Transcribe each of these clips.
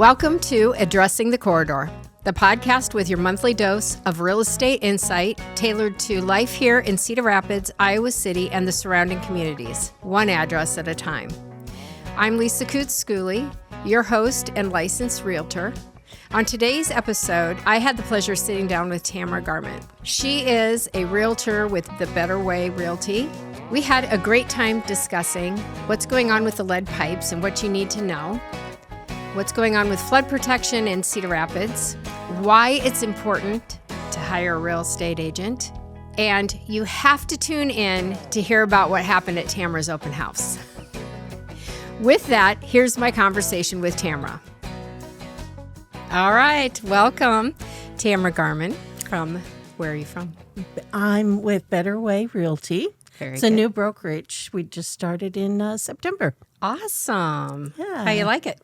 Welcome to Addressing the Corridor, the podcast with your monthly dose of real estate insight tailored to life here in Cedar Rapids, Iowa City, and the surrounding communities, one address at a time. I'm Lisa Coots Schooley, your host and licensed realtor. On today's episode, I had the pleasure of sitting down with Tamra Garman. She is a realtor with the Better Way Realty. We had a great time discussing what's going on with the lead pipes and what you need to know, what's going on with flood protection in Cedar Rapids, why it's important to hire a real estate agent, and you have to tune in to hear about what happened at Tamra's open house. With that, here's my conversation with Tamra. All right, welcome, Tamra Garman. Where are you from? I'm with Better Way Realty. It's a new brokerage. We just started in September. Awesome. Yeah. How you like it?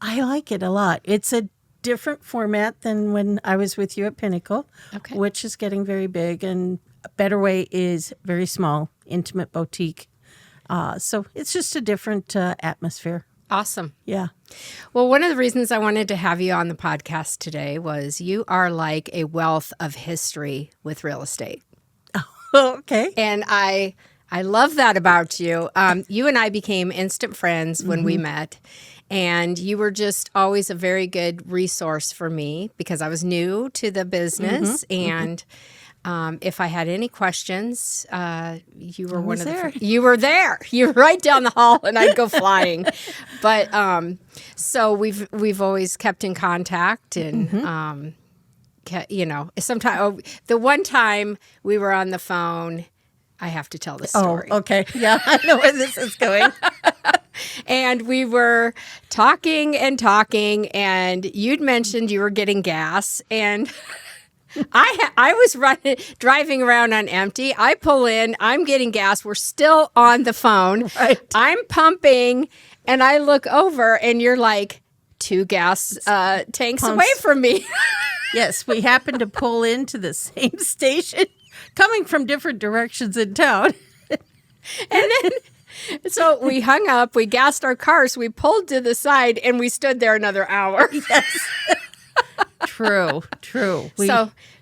I like it a lot. It's a different format than when I was with you at Pinnacle, which is getting very big. And Better Way is very small, intimate boutique. So it's just a different atmosphere. Awesome. Yeah. Well, one of the reasons I wanted to have you on the podcast today was you are like a wealth of history with real estate. Okay. And I love that about you. You and I became instant friends when we met. And you were just always a very good resource for me because I was new to the business. And if I had any questions, you were one of the you were there. You were right down the hall, and I'd go flying. But so we've always kept in contact, and you know, sometimes the one time we were on the phone. I have to tell the story. Oh, okay. Yeah, I know where this is going. And we were talking, and you'd mentioned you were getting gas, and I was driving around on empty. I pull in, I'm getting gas. We're still on the phone. Right. I'm pumping, and I look over, and you're like 2 gas tanks away from me. Yes, we happened to pull into the same station, coming from different directions in town. And then, so we hung up, we gassed our cars, we pulled to the side, and we stood there another hour. Yes. True. We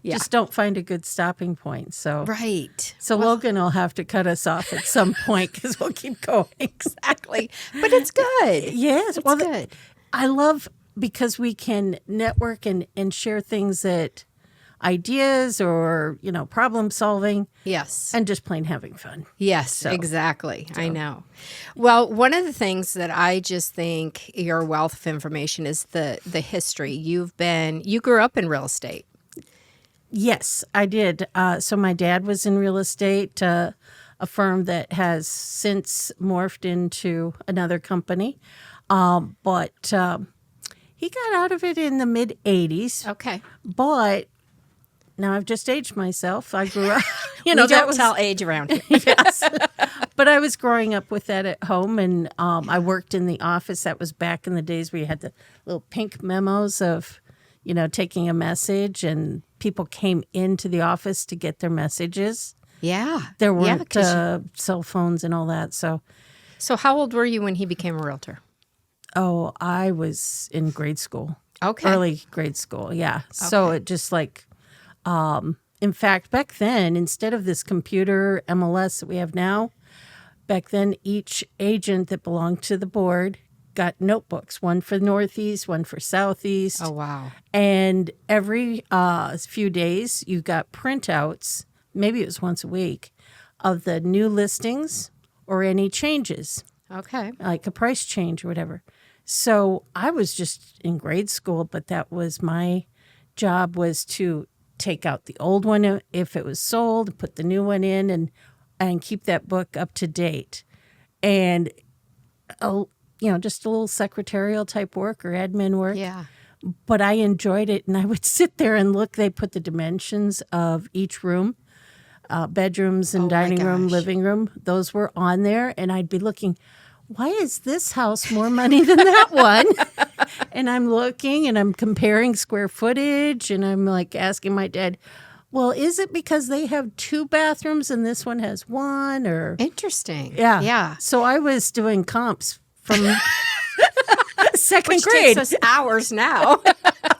just don't find a good stopping point. So Right. So Logan will have to cut us off at some point because we'll keep going. Exactly. But it's good. Yes. It's good. I love because we can network and share things that ideas or, you know, problem solving. Yes. And just plain having fun. Yes, exactly. So. I know. Well, one of the things that I just think your wealth of information is the history. You grew up in real estate. Yes, I did. So my dad was in real estate, a firm that has since morphed into another company. But he got out of it in the mid-'80s. Okay. But now I've just aged myself. I grew up, don't tell age around here. Yes. But I was growing up with that at home, and I worked in the office. That was back in the days where you had the little pink memos of, you know, taking a message, and people came into the office to get their messages. Yeah. There weren't cell phones and all that. So how old were you when he became a realtor? Oh, I was in grade school. Okay. Early grade school, yeah. Okay. So it just like, in fact, back then, instead of this computer MLS that we have now, back then each agent that belonged to the board got notebooks, one for Northeast, one for Southeast. Oh, wow. And every few days you got printouts, maybe it was once a week, of the new listings or any changes. Okay. Like a price change or whatever. So I was just in grade school, but that was my job, was to take out the old one if it was sold, put the new one in, and keep that book up to date. And, just a little secretarial type work or admin work. Yeah. But I enjoyed it, and I would sit there and look. They put the dimensions of each room, bedrooms and dining room, living room. Those were on there, and I'd be looking, why is this house more money than that one? And I'm looking and I'm comparing square footage, and I'm like asking my dad, well, is it because they have 2 bathrooms and this one has 1? Or Interesting. Yeah. Yeah. So I was doing comps from second which grade. takes us hours now.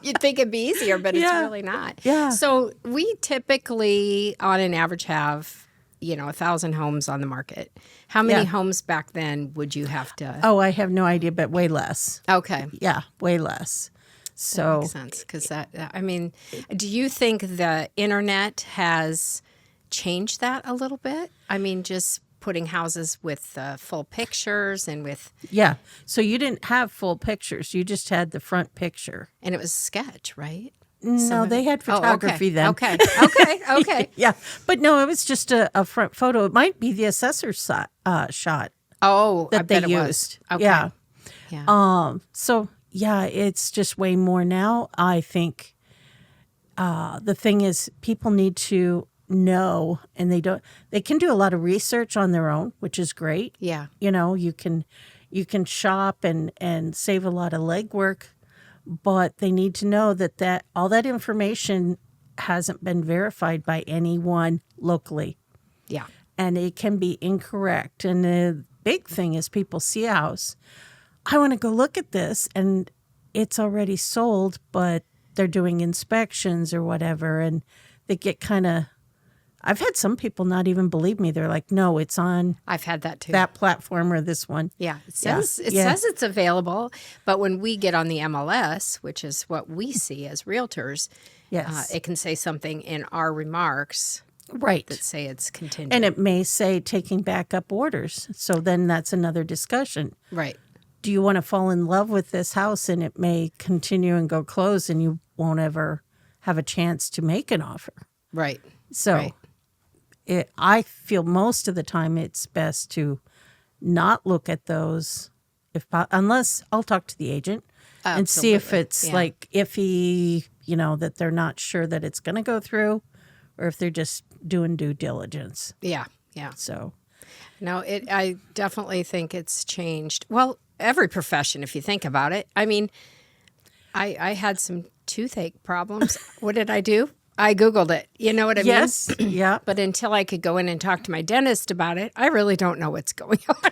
You'd think it'd be easier, but it's really not. Yeah. So we typically, on an average, have 1,000 homes on the market. How many homes back then would you have to? Oh, I have no idea, but way less. Okay. Yeah, way less. So that makes sense because do you think the internet has changed that a little bit? I mean, just putting houses with full pictures and with So you didn't have full pictures; you just had the front picture, and it was sketch, right? No, they had photography then. Okay. Yeah, but no, it was just a front photo. It might be the assessor's shot. Oh, that I they bet used. It was. Okay. Yeah. So yeah, it's just way more now. I think the thing is, people need to know, and they can do a lot of research on their own, which is great. Yeah. You can shop and save a lot of legwork, but they need to know that all that information hasn't been verified by anyone locally. Yeah. And it can be incorrect. And the big thing is people see a house. I want to go look at this, and it's already sold, but they're doing inspections or whatever, and they get kind of. I've had some people not even believe me. They're like, "No, it's on." I've had that too. That platform or this one. Yeah, it says it's available, but when we get on the MLS, which is what we see as realtors, it can say something in our remarks. Right. That say it's contingent. And it may say taking backup orders. So then that's another discussion. Right. Do you want to fall in love with this house and it may continue and go close and you won't ever have a chance to make an offer? Right. So I feel most of the time it's best to not look at those unless I'll talk to the agent and see if it's like iffy, that they're not sure that it's going to go through, or if they're just doing due diligence. Yeah, yeah. So, no, I definitely think it's changed. Well, every profession, if you think about it. I mean, I had some toothache problems. What did I do? I Googled it. You know what I mean? Yes. Yeah. But until I could go in and talk to my dentist about it, I really don't know what's going on.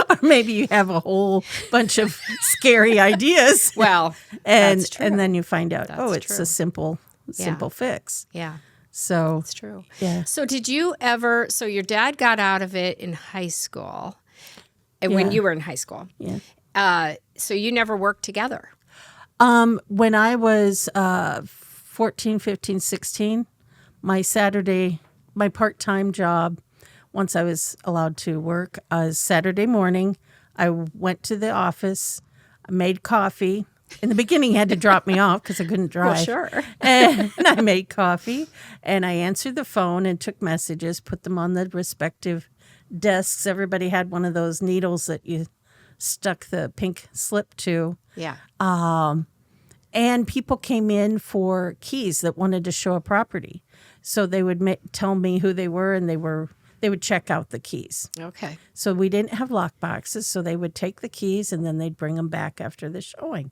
Or maybe you have a whole bunch of scary ideas. Well, and that's true. And then you find out, it's true. a simple fix. Yeah. So that's true. Yeah. So did you ever? So your dad got out of it in high school, and when you were in high school. Yeah. So you never worked together. When I was 14, 15, 16, my part-time job, once I was allowed to work, Saturday morning, I went to the office, I made coffee. In the beginning, he had to drop me off because I couldn't drive. Well, sure. And I made coffee, and I answered the phone and took messages, put them on the respective desks. Everybody had one of those needles that you stuck the pink slip to. Yeah. And people came in for keys that wanted to show a property. So they would tell me who they were, and they would check out the keys. Okay. So we didn't have lock boxes, so they would take the keys, and then they'd bring them back after the showing.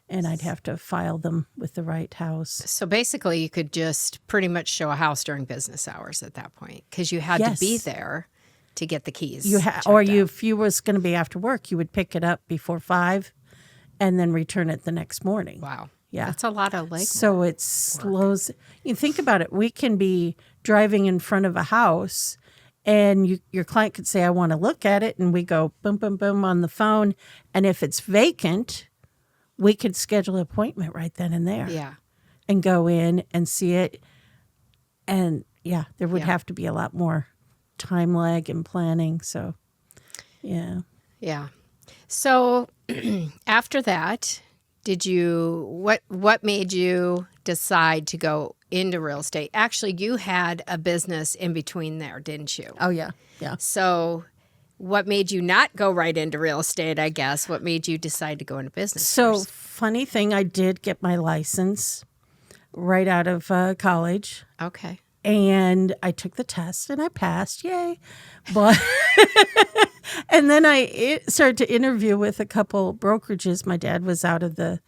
And I'd have to file them with the right house. So basically, you could just pretty much show a house during business hours at that point because you had to be there to get the keys. If you was going to be after work, you would pick it up before 5 and then return it the next morning. Wow. Yeah. That's a lot of legwork. So it slows. You think about it. We can be driving in front of a house and your client could say, I want to look at it. And we go boom, boom, boom on the phone. And if it's vacant, we could schedule an appointment right then and there. Yeah. And go in and see it. And there would have to be a lot more time lag and planning. So, yeah. Yeah. So after that, what made you decide to go into real estate? Actually, you had a business in between there, didn't you? Oh, yeah. Yeah. So what made you not go right into real estate, I guess? What made you decide to go into business first? Funny thing, I did get my license right out of college. Okay. And I took the test and I passed. Yay. But and then I started to interview with a couple brokerages. My dad was out of the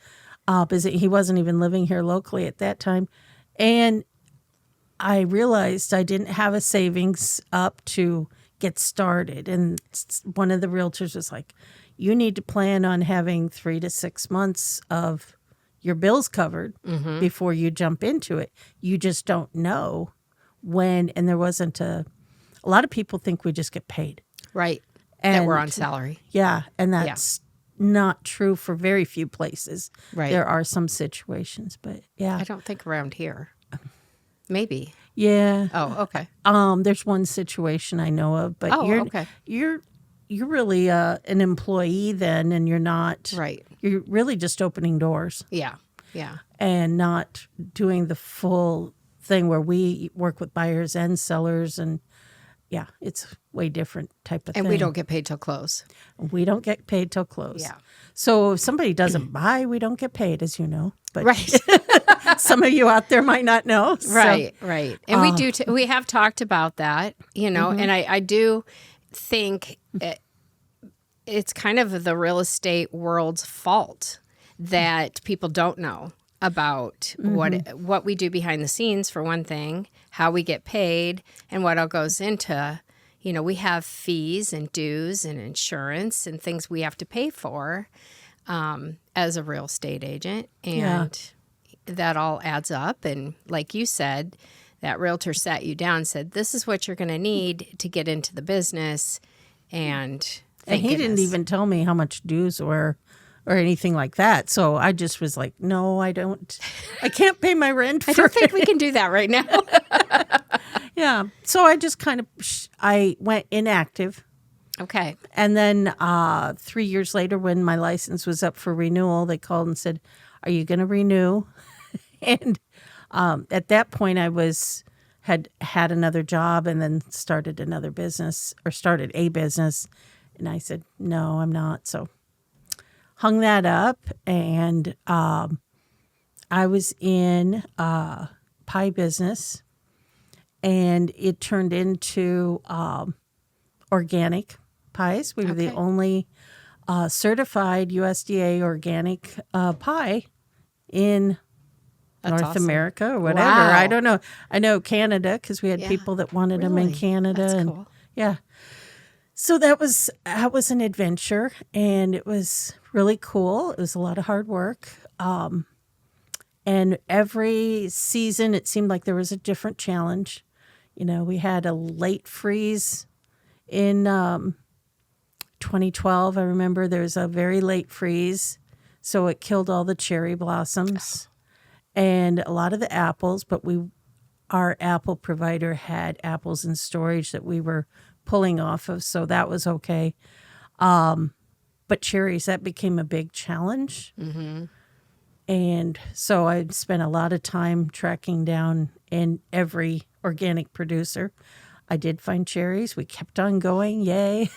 business. He wasn't even living here locally at that time. And I realized I didn't have a savings up to get started. And one of the realtors was like, you need to plan on having 3 to 6 months of your bills covered before you jump into it. You just don't know when, and there wasn't a lot of people think we just get paid. Right. And that we're on salary. Yeah, and that's not true for very few places. Right. There are some situations, but yeah. I don't think around here. Maybe. Yeah. Oh, okay. There's one situation I know of, but okay. You're really an employee then, and you're not. Right. You're really just opening doors. Yeah. Yeah. And not doing the full thing where we work with buyers and sellers, and yeah, it's way different type of thing. And we don't get paid till close. We don't get paid till close. Yeah. So if somebody doesn't buy, we don't get paid, as you know. But Right. some of you out there might not know. Right. Right. And we do. We have talked about that, and I do think it's kind of the real estate world's fault that people don't know about what we do behind the scenes, for one thing, how we get paid, and what all goes into, we have fees and dues and insurance and things we have to pay for as a real estate agent. And that all adds up. And like you said, that realtor sat you down and said, this is what you're going to need to get into the business. And he didn't even tell me how much dues were or anything like that. So I just was like, no, I can't pay my rent. I don't think we can do that right now. Yeah. So I just kind of, I went inactive. Okay. And then 3 years later, when my license was up for renewal, they called and said, are you going to renew? And at that point, I had another job and then started a business. And I said, no, I'm not. So hung that up, and I was in pie business, and it turned into organic pies. We were the only certified USDA organic pie in North America or whatever. Wow. I don't know. I know Canada, because we had people that wanted them in Canada. That's and cool. Yeah. So that was an adventure, and it was really cool. It was a lot of hard work. And every season, it seemed like there was a different challenge. We had a late freeze in 2012. I remember there was a very late freeze, so it killed all the cherry blossoms and a lot of the apples. But our apple provider had apples in storage that we were pulling off of, so that was okay. But cherries, that became a big challenge. Mm-hmm. And so I spent a lot of time tracking down in every organic producer. I did find cherries. We kept on going. Yay.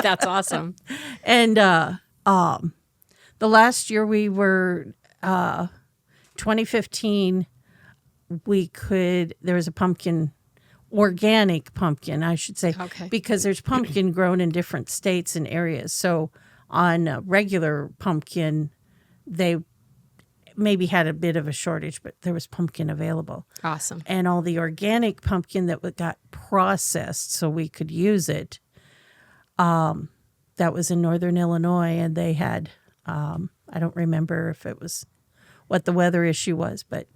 That's awesome. And the last year we were 2015, there was a pumpkin, organic pumpkin, I should say, because there's pumpkin grown in different states and areas. So on regular pumpkin, they maybe had a bit of a shortage, but there was pumpkin available. Awesome. And all the organic pumpkin that got processed so we could use it, that was in Northern Illinois, and they had, I don't remember if it was what the weather issue was, but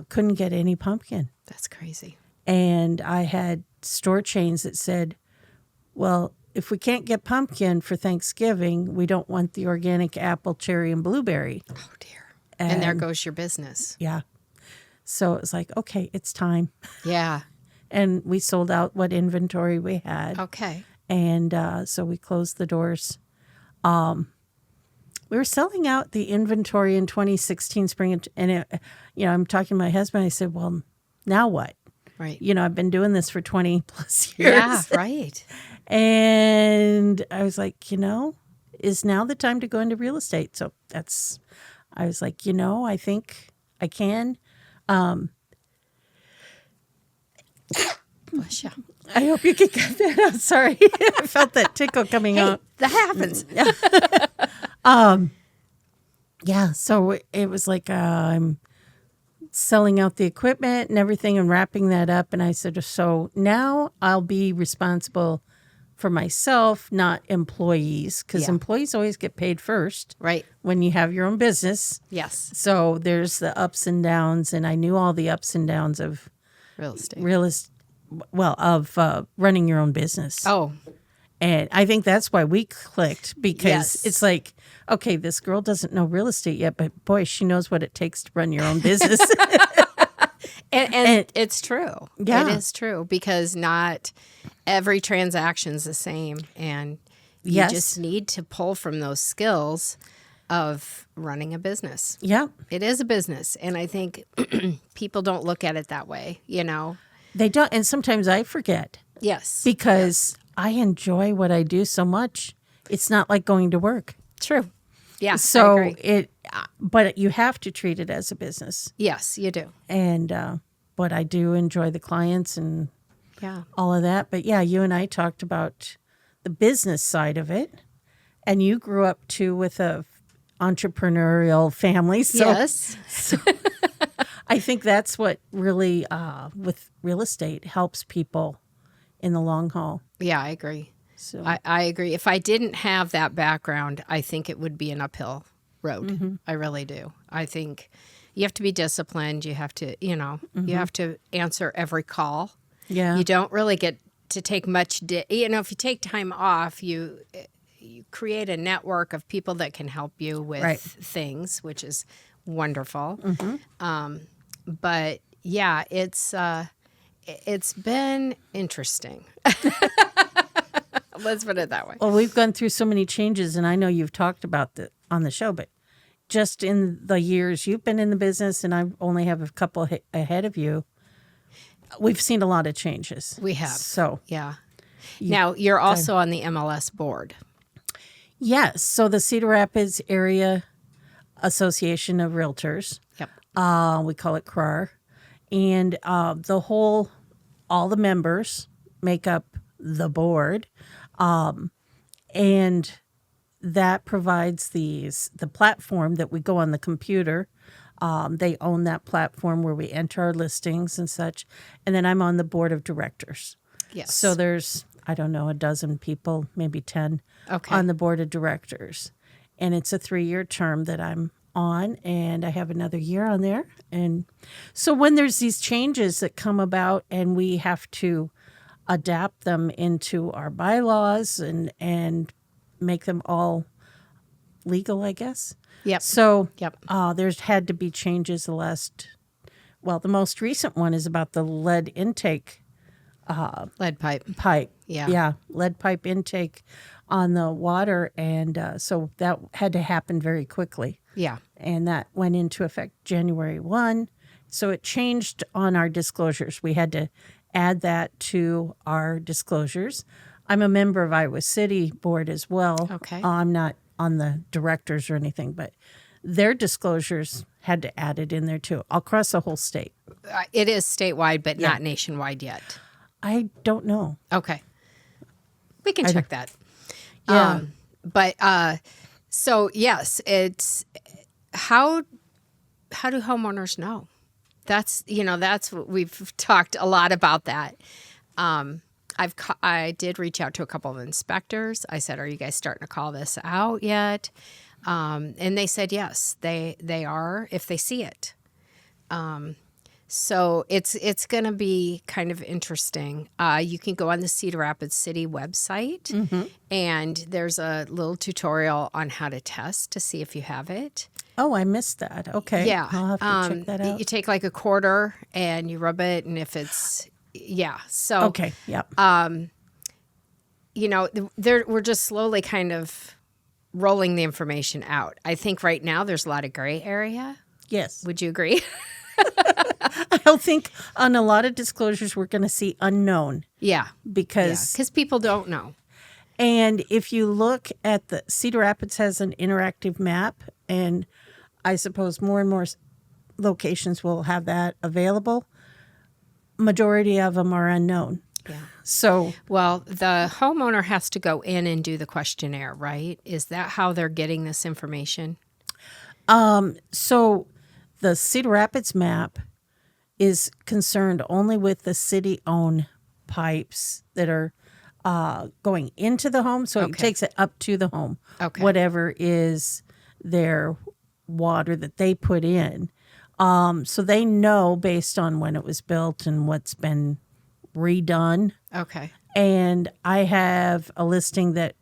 couldn't get any pumpkin. That's crazy. And I had store chains that said, well, if we can't get pumpkin for Thanksgiving, we don't want the organic apple, cherry, and blueberry. Oh, dear. And there goes your business. Yeah. So it was like, okay, it's time. Yeah. And we sold out what inventory we had. Okay. And so we closed the doors. We were selling out the inventory in 2016 spring. And, I'm talking to my husband. I said, well, now what? Right. I've been doing this for 20 plus years. Yeah, right. And I was like, is now the time to go into real estate? So I was like, I think I can. Bless you. I hope you can get that out. Sorry. I felt that tickle coming out. That happens. Yeah. So it was like, I'm selling out the equipment and everything and wrapping that up. And I said, so now I'll be responsible for myself, not employees, because Yeah. employees always get paid first Right. when you have your own business. Yes. So there's the ups and downs, and I knew all the ups and downs of Real estate. running your own business. Oh, And I think that's why we clicked, because Yes. it's like, okay, this girl doesn't know real estate yet, but boy, she knows what it takes to run your own business. and it's true. Yeah. It is true, because not every transaction's the same, and you Yes. just need to pull from those skills of running a business. Yeah, It is a business, and I think people don't look at it that way, they don't. And sometimes I forget Yes. because I enjoy what I do so much. It's not like going to work. True. Yeah, I So agree. but you have to treat it as a business. Yes, you do. And, but I do enjoy the clients and Yeah. all of that. But yeah, you and I talked about the business side of it. And you grew up too with a entrepreneurial family. So Yes. I think that's what really, with real estate, helps people in the long haul. Yeah, I agree. So I agree. If I didn't have that background, I think it would be an uphill road. Mm-hmm. I really do. I think you have to be disciplined. You have to, you have to answer every call. yeah, You don't really get to take much, if you take time off, you create a network of people that can help you with Right. things, which is wonderful. Mm-hmm. But yeah, it's been interesting. Let's put it that way. Well, we've gone through so many changes, and I know you've talked about that on the show, but just in the years you've been in the business, and I only have a couple ahead of you, we've seen a lot of changes. We have. So, Yeah. Now, you're also on the MLS board. yes. So the Cedar Rapids Area Association of Realtors, Yep. we call it CRAR, and all the members make up the board, and that provides the platform that we go on the computer. They own that platform where we enter our listings and such. And then I'm on the board of directors. Yes. So there's, I don't know, a dozen people, maybe 10 Okay. on the board of directors. And it's a 3-year term that I'm on, and I have another year on there. And so when there's these changes that come about and we have to adapt them into our bylaws and make them all legal, I guess. Yep. So Yep. there's had to be changes the most recent one is about the lead intake Lead pipe. pipe. Yeah. Yeah, lead pipe intake on the water. And so that had to happen very quickly. Yeah. And that went into effect January 1. So it changed on our disclosures. We had to add that to our disclosures. I'm a member of Iowa City Board as well. Okay. I'm not on the directors or anything, but their disclosures had to add it in there too, across the whole state. It is statewide, but not nationwide yet. I don't know. Okay. We can check that. Yeah. So yes, it's how do homeowners know? That's what we've talked a lot about that. I did reach out to a couple of inspectors. I said, "Are you guys starting to call this out yet?" And they said yes, they are if they see it. So it's going to be kind of interesting. You can go on the Cedar Rapids City website, and there's a little tutorial on how to test to see if you have it. Oh, I missed that. Okay. Yeah. I'll have to check that out. You take like a quarter and you rub it, and if it's, So, Okay. Yep. we're just slowly kind of rolling the information out. I think right now there's a lot of gray area. Yes. Would you agree? I don't think on a lot of disclosures we're going to see unknown Yeah. because people don't know. and if you look at the Cedar Rapids has an interactive map, and I suppose more and more locations will have that available. Majority of them are unknown. Yeah. So Well, the homeowner has to go in and do the questionnaire, right? Is that how they're getting this information? So the Cedar Rapids map is concerned only with the city-owned pipes that are going into the home. So it takes it up to the home. Okay. Whatever is their water that they put in. So they know based on when it was built and what's been redone. Okay. And I have a listing that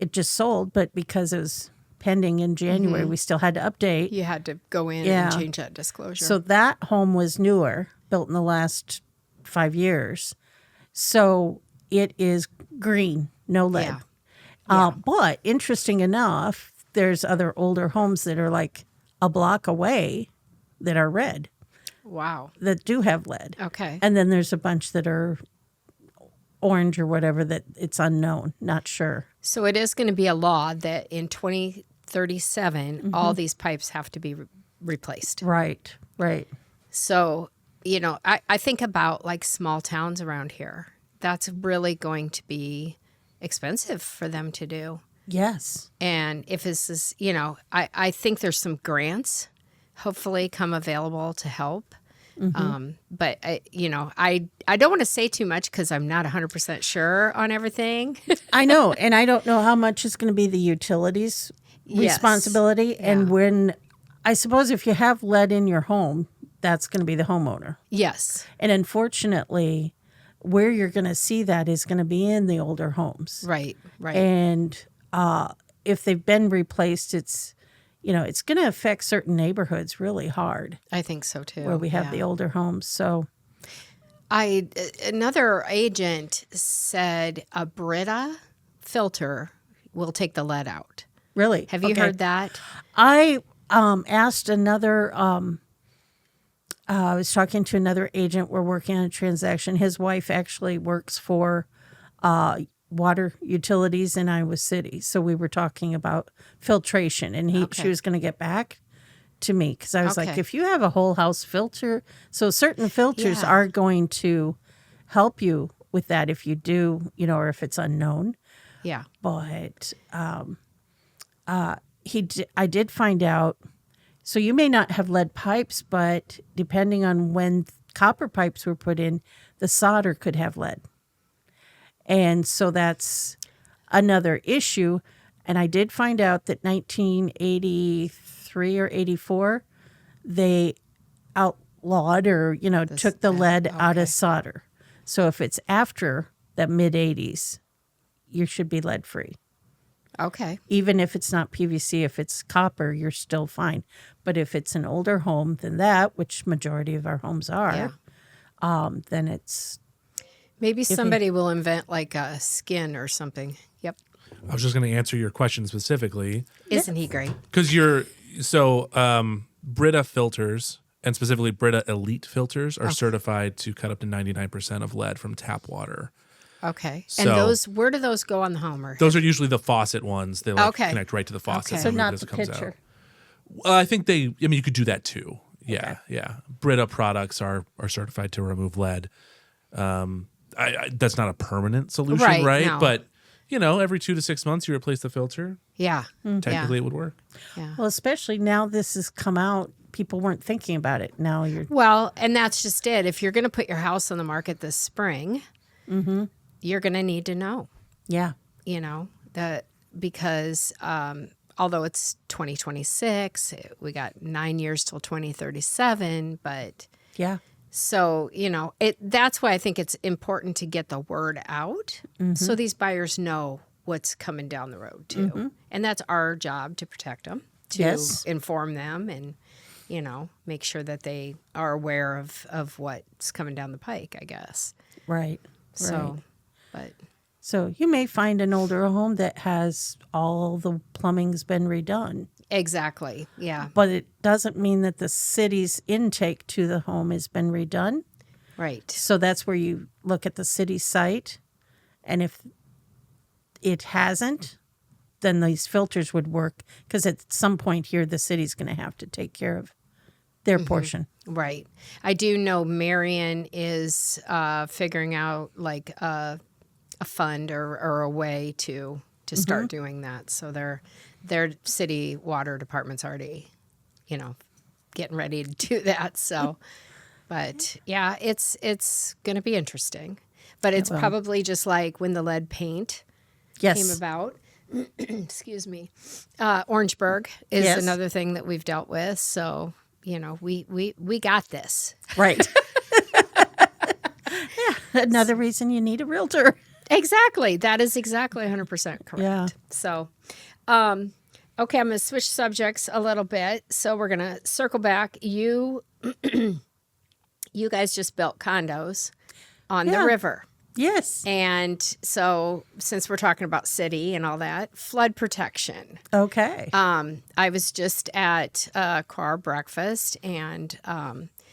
it just sold, but because it was pending in January, we still had to update. You had to go in and change that disclosure. So that home was newer, built in the last 5 years. So it is green, no lead. Yeah. But interesting enough, there's other older homes that are like a block away that are red, Wow. that do have lead. Okay. And then there's a bunch that are orange or whatever that it's unknown, not sure. So it is going to be a law that in 2037, all these pipes have to be replaced. Right. So, I think about like small towns around here. That's really going to be expensive for them to do. Yes. And if this is, I think there's some grants hopefully come available to help. But I don't want to say too much because I'm not 100% sure on everything. I know. And I don't know how much is going to be the utilities responsibility. Yeah. And when, I suppose if you have lead in your home, that's going to be the homeowner. Yes. And unfortunately, where you're going to see that is going to be in the older homes. Right. And if they've been replaced, it's going to affect certain neighborhoods really hard I think so too. where we have the older homes. So another agent said a Brita filter will take the lead out. really, Have you heard that? I asked another. I was talking to another agent. We're working on a transaction. His wife actually works for water utilities in Iowa City. So we were talking about filtration, and she was going to get back to me because I was like, if you have a whole house filter, so certain filters are going to help you with that if you do, or if it's unknown. Yeah. But I did find out. So you may not have lead pipes, but depending on when copper pipes were put in, the solder could have lead. And so that's another issue. And I did find out that 1983 or 84, they outlawed or, took the lead out of solder. So if it's after the mid-'80s, you should be lead-free. Okay. Even if it's not PVC, if it's copper, you're still fine. But if it's an older home than that, which majority of our homes are, then it's... Maybe somebody will invent like a skin or something. Yep. I was just going to answer your question specifically. Isn't he great? Because Brita filters, and specifically Brita Elite filters, are certified to cut up to 99% of lead from tap water. Okay. So, and where do those go on the home? Those are usually the faucet ones. They connect right to the faucet. Okay. So and not as the it comes pitcher. out. I think you could do that too. Yeah, yeah. Brita products are certified to remove lead. That's not a permanent solution, right? No. But, every 2 to 6 months you replace the filter. Yeah. Technically it would work. Yeah. Well, especially now this has come out, people weren't thinking about it. Now you're... Well, and that's just it. If you're going to put your house on the market this spring, you're going to need to know. Yeah. That because although it's 2026, we got 9 years till 2037, but Yeah. so, that's why I think it's important to get the word out so these buyers know what's coming down the road too. And that's our job to protect them, to inform them and, make sure that they are aware of what's coming down the pike, I guess. Right. So, but So you may find an older home that has all the plumbing's been redone. exactly. Yeah. But it doesn't mean that the city's intake to the home has been redone. Right. So that's where you look at the city site. And if it hasn't, then these filters would work. Because at some point here, the city's going to have to take care of their portion. Right. I do know Marion is figuring out like a fund or a way to start doing that. So their city water department's already, getting ready to do that. So, but yeah, it's going to be interesting. But it's probably just like when the lead paint came about. Excuse me. Orangeburg is another thing that we've dealt with. So, we got this. Right. Another reason you need a realtor. Exactly. That is exactly 100% correct. Yeah. So, okay, I'm going to switch subjects a little bit. So we're going to circle back. You guys just built condos on the river. Yes. And so since we're talking about city and all that, flood protection. Okay. I was just at a car breakfast and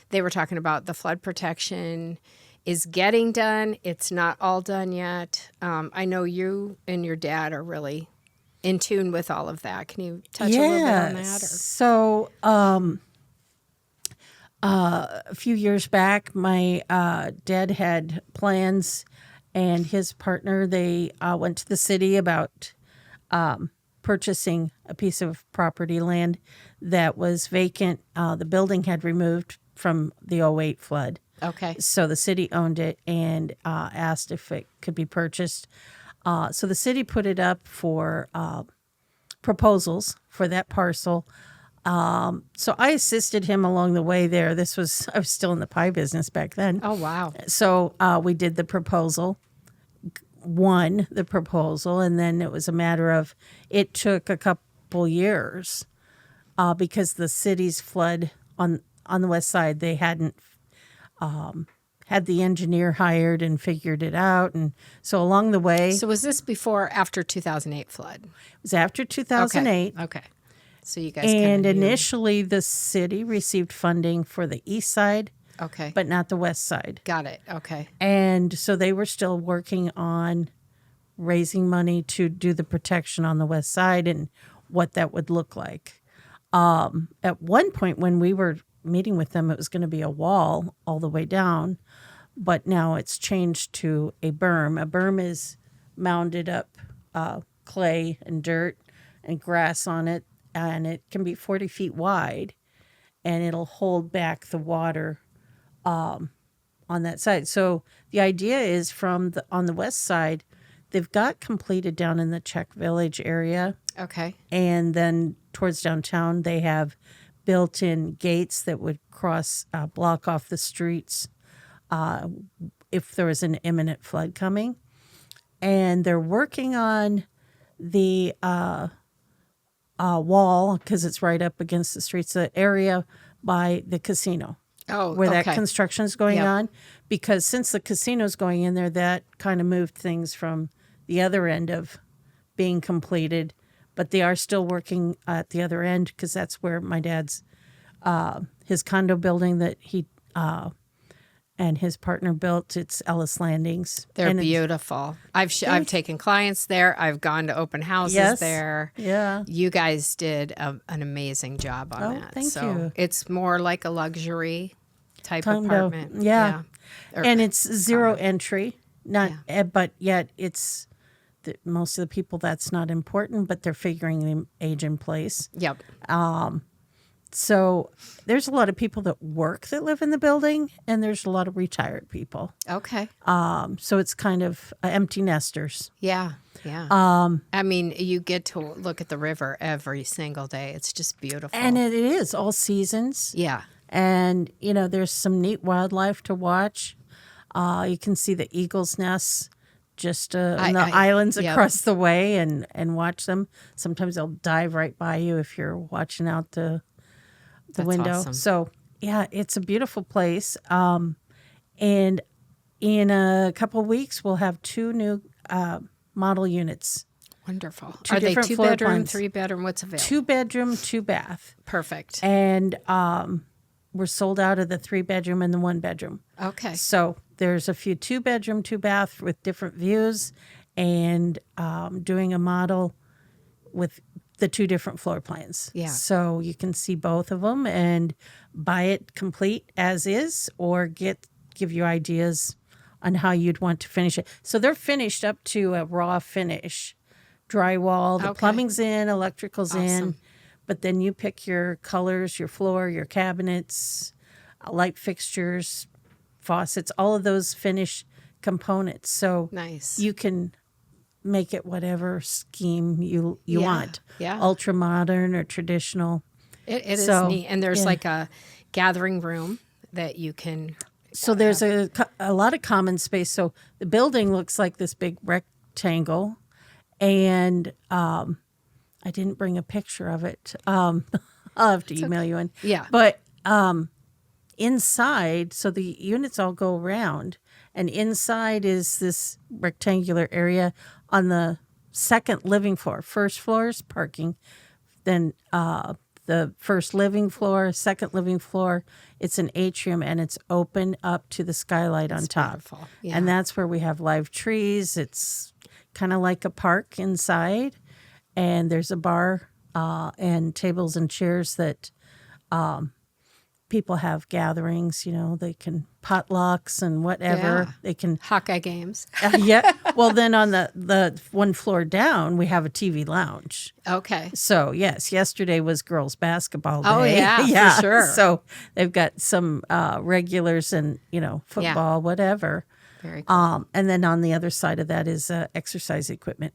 they were talking about the flood protection is getting done. It's not all done yet. I know you and your dad are really in tune with all of that. Can you touch a little bit on that? Or? So a few years back, my dad had plans and his partner, they went to the city about purchasing a piece of property land that was vacant. The building had removed from the '08 flood. Okay. So the city owned it and asked if it could be purchased. So the city put it up for proposals for that parcel. So I assisted him along the way there. I was still in the pie business back then. Oh, wow. So we did the proposal, won the proposal, and then it was a matter of, it took a couple years because the city's flood on the west side, they hadn't had the engineer hired and figured it out. And so along the way. So was this before or after 2008 flood? It was after 2008. Okay. So you guys And initially the city received funding for the east side, but not the west side. Got it. Okay. And so they were still working on raising money to do the protection on the west side and what that would look like. At one point when we were meeting with them, it was going to be a wall all the way down, but now it's changed to a berm. A berm is mounded up clay and dirt and grass on it, and it can be 40 feet wide, and it'll hold back the water on that side. So the idea is on the west side, they've got completed down in the Czech Village area. Okay. And then towards downtown, they have built-in gates that would block off the streets if there was an imminent flood coming. And they're working on the wall, because it's right up against the streets, the area by the casino. Where that construction is going on. Because since the casino's going in there, that kind of moved things from the other end of being completed. But they are still working at the other end, because that's where my dad's, his condo building that he and his partner built. It's Ellis Landings. They're beautiful. I've taken clients there. I've gone to open houses there. Yeah. You guys did an amazing job on that. Thank you. It's more like a luxury type Condo. apartment. Yeah. And it's zero entry, but yet it's most of the people, that's not important, but they're figuring the age in place. Yep. So there's a lot of people that live in the building, and there's a lot of retired people. Okay. So it's kind of empty nesters. Yeah. Yeah. I mean, you get to look at the river every single day. It's just beautiful. And it is all seasons. Yeah. And, there's some neat wildlife to watch. You can see the eagle's nests just on the islands across the way and watch them. Sometimes they'll dive right by you if you're watching out the window. Awesome. So, yeah, it's a beautiful place. And in a couple of weeks, we'll have 2 new model units. Wonderful. Are they different 2-bedroom, plans. 3-bedroom? What's available? 2-bedroom, 2-bath. Perfect. And we're sold out of the 3-bedroom and the 1-bedroom. Okay. So there's a few 2-bedroom, 2-bath with different views, and doing a model with the 2 different floor plans. Yeah. So you can see both of them and buy it complete as is, or give you ideas on how you'd want to finish it. So they're finished up to a raw finish. Drywall, the plumbing's in, electrical's in, but then you pick your colors, your floor, your cabinets, light fixtures, faucets, all of those finish components. So Nice. you can make it whatever scheme you want. Yeah. Ultra modern or traditional. It is So, neat. And there's yeah. like a gathering room that you can. So there's a lot of common space. So the building looks like this big rectangle, and I didn't bring a picture of it. I'll have to email you one. Yeah. But inside, so the units all go around, and inside is this rectangular area on the second living floor. First floor is parking, then the first living floor, second living floor, it's an atrium, and it's open up to the skylight on top. Beautiful. Yeah. And that's where we have live trees. It's kind of like a park inside, and there's a bar and tables and chairs that people have gatherings. You know, they can potlucks and whatever. Yeah. They can. Hawkeye games. Yeah. Well, then on the one floor down, we have a TV lounge. Okay. So yes, yesterday was girls basketball day. Oh, yeah, for sure. So they've got some regulars and football, whatever. Very cool. And then on the other side of that is exercise equipment.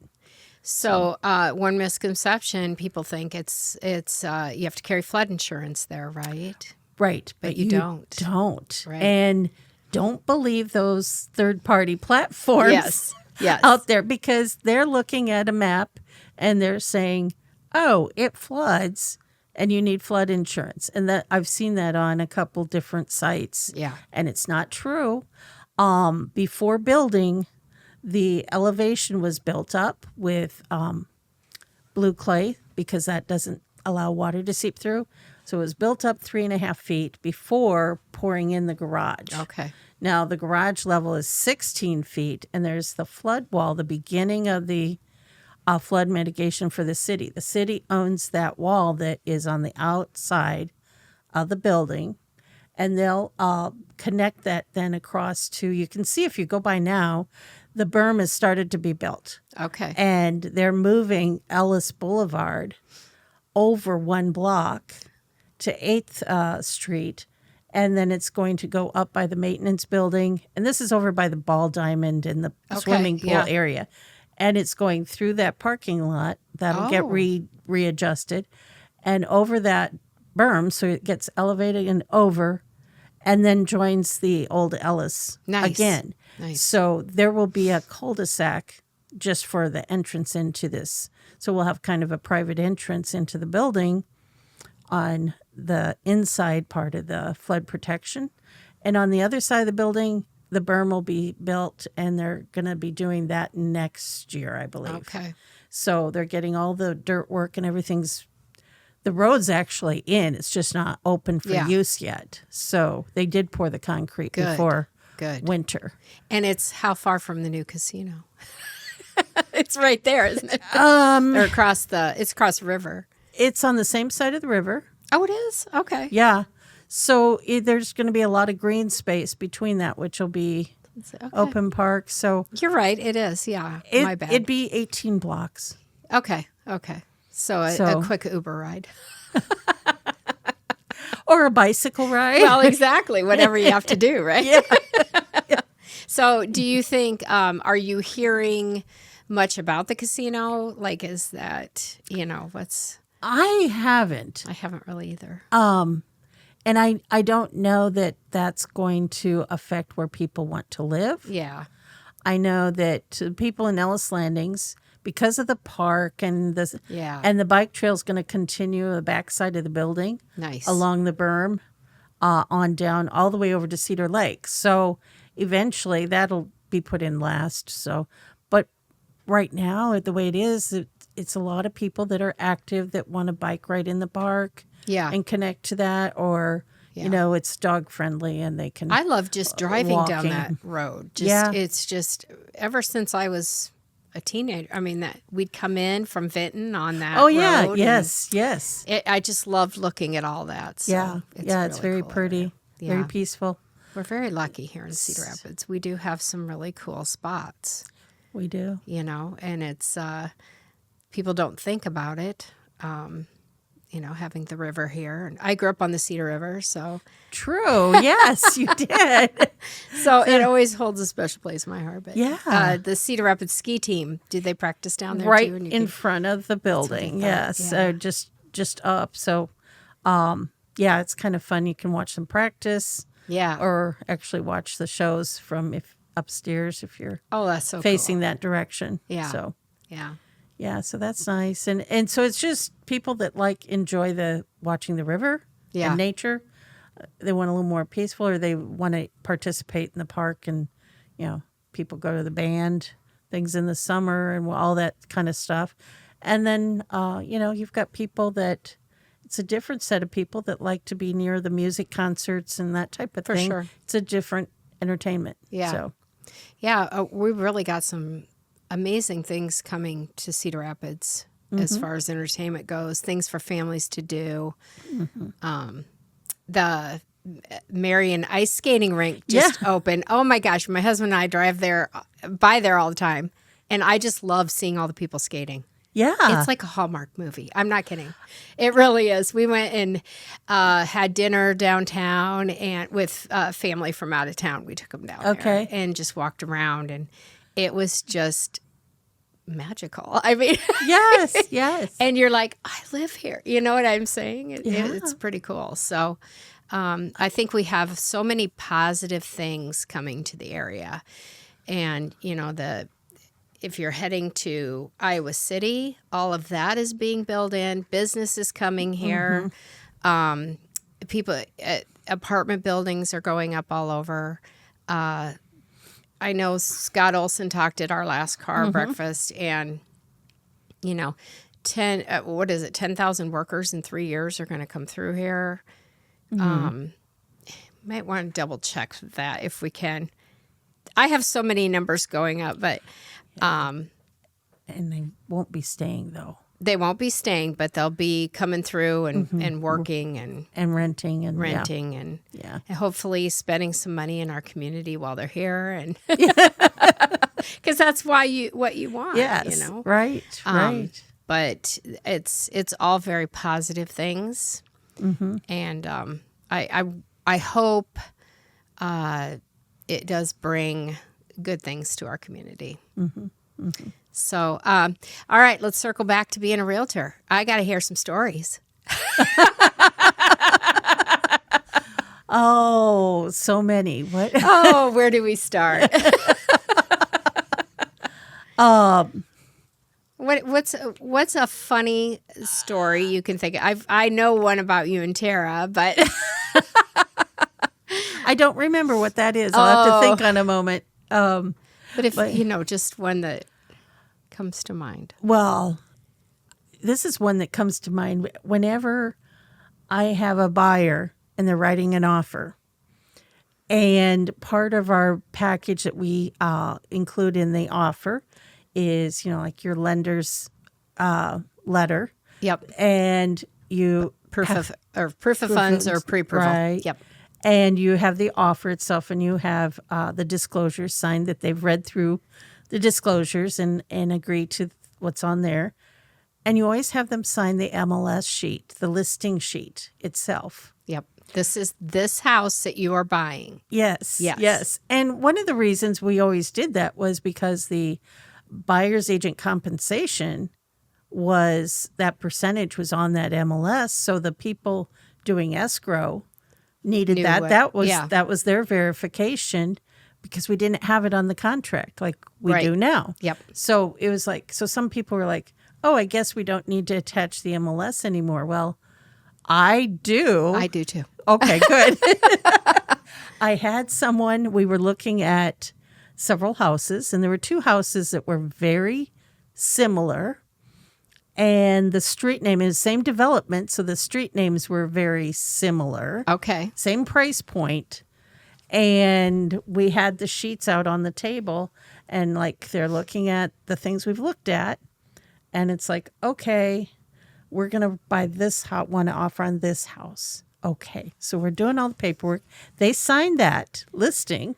So one misconception, people think it's you have to carry flood insurance there, right? Right, But you don't. Don't. Right. And don't believe those third-party platforms Yes. out there, because they're looking at a map and they're saying, "Oh, it floods and you need flood insurance." And that I've seen that on a couple different sites. Yeah. And it's not true. Before building, the elevation was built up with blue clay because that doesn't allow water to seep through. So it was built up 3.5 feet before pouring in the garage. Okay. Now the garage level is 16 feet, and there's the flood wall, the beginning of the flood mitigation for the city. The city owns that wall that is on the outside of the building, and they'll connect that then across to, you can see if you go by now, the berm has started to be built. Okay. And they're moving Ellis Boulevard over one block to 8th Street, and then it's going to go up by the maintenance building. And this is over by the Ball Diamond and the swimming pool area. And it's going through that parking lot. That'll get readjusted. And over that berm, so it gets elevated and over, and then joins the old Ellis again. Nice. So there will be a cul-de-sac just for the entrance into this. So we'll have kind of a private entrance into the building on the inside part of the flood protection. And on the other side of the building, the berm will be built, and they're going to be doing that next year, I believe. Okay. So they're getting all the dirt work and everything's, the road's actually in. It's just not open for use yet. So they did pour the concrete before winter. And it's how far from the new casino? It's right there, isn't it? Or it's across the river. It's on the same side of the river. Oh, it is? Okay. Yeah. So there's going to be a lot of green space between that, which will be open park. So you're right. It is. Yeah. My bad. It'd be 18 blocks. Okay. So a quick Uber ride. Or a bicycle ride. Well, exactly. Whatever you have to do, right? Yeah. So do you think, are you hearing much about the casino? Like, is that, what's... I haven't really either. And I don't know that that's going to affect where people want to live. Yeah. I know that people in Ellis Landings, because of the park and the bike trail is going to continue the backside of the building, along the berm, on down all the way over to Cedar Lake. So eventually that'll be put in last. So, but right now, the way it is, it's a lot of people that are active that want to bike right in the park. Yeah. And connect to that, or it's dog friendly and they can. I love just driving down walking. that road. It's just ever since I was a teenager. I mean, that we'd come in from Vinton on that. Oh yeah, road, yes. I just loved looking at all that. So it's really very cool pretty, very peaceful. We're very lucky here in Cedar Rapids. We do have some really cool spots. We do, and it's people don't think about it. having the river here. And I grew up on the Cedar River, so True. Yes, you did. so it always holds a special place in my heart. But Yeah. the Cedar Rapids ski team, do they practice down there Right too? And you in can- front of the building. thought, Yes. yeah. Just up. So, yeah, it's kind of fun. You can watch them practice. Yeah. Or actually watch the shows from upstairs if you're Oh, that's so facing cool. that direction. Yeah. So Yeah. yeah, so that's nice. And so it's just people that enjoy watching the river Yeah. and nature. They want a little more peaceful, or they want to participate in the park, and people go to the band things in the summer and all that kind of stuff. And then you've got people that it's a different set of people that like to be near the music concerts and that type of For thing. sure. It's a different entertainment. Yeah. So Yeah, we've really got some amazing things coming to Cedar Rapids as far as entertainment goes, things for families to do. The Marion ice skating rink just opened. Oh my gosh, my husband and I drive by there all the time, and I just love seeing all the people skating. yeah. It's like a Hallmark movie. I'm not kidding. It really is. We went and had dinner downtown and with family from out of town. We took them down Okay. there and just walked around, and it was just magical. I mean, yes. and you're like, I live here. You know what I'm saying? Yeah. It's pretty cool. So I think we have so many positive things coming to the area. And, if you're heading to Iowa City, all of that is being built in. Business is coming here. People, apartment buildings are going up all over. I know Scott Olson talked at our last car breakfast, and 10,000 workers in 3 years are going to come through here. Might want to double check that if we can. I have so many numbers going up, but And they won't be staying though. they won't be staying, but they'll be coming through and working and And renting and renting and Yeah. hopefully spending some money in our community while they're here, and because that's what you want. Yes. Right. Right. But it's all very positive things, and I hope it does bring good things to our community. So, all right, let's circle back to being a realtor. I got to hear some stories. Oh, so many. What? Oh, where do we start? What's a funny story you can think of? I know one about you and Tara, but I don't remember what that is. I'll have to think on a moment. but if just one that comes to mind. Well, this is one that comes to mind whenever I have a buyer and they're writing an offer. And part of our package that we include in the offer is, like your lender's letter. Yep. And you Proof of funds or pre-approval. Right. Yep. And you have the offer itself, and you have the disclosures signed that they've read through the disclosures and agree to what's on there. And you always have them sign the MLS sheet, the listing sheet itself. Yep. This is this house that you are buying. Yes. Yes. Yes. And one of the reasons we always did that was because the buyer's agent compensation was that percentage was on that MLS. So the people doing escrow needed Knew that. what- That was their verification because we didn't have it on the contract like we Right. do now. Yep. So it was so some people were like, oh, I guess we don't need to attach the MLS anymore. Well, I do. I do too. Okay, good. I had someone, we were looking at several houses, and there were two houses that were very similar. And the street name is same development, so the street names were very similar. Okay. Same price point. And we had the sheets out on the table, and they're looking at the things we've looked at. And it's like, okay, we're going to buy this house, want to offer on this house. Okay. So we're doing all the paperwork. They signed that listing,